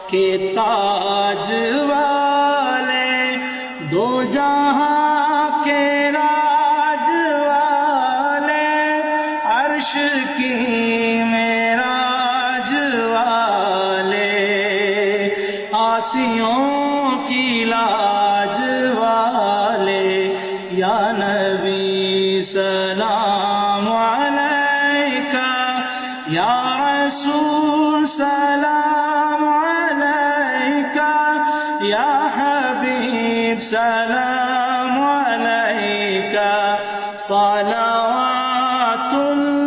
کے تاج والے، دو جہاں کے راج والے، عرش کی معراج والے، آسیوں کی لاج والے، یا نبی سلام علیکہ، یا رسول سلام علیکہ، یا حبیب سلام علیکہ، صلوات اللہ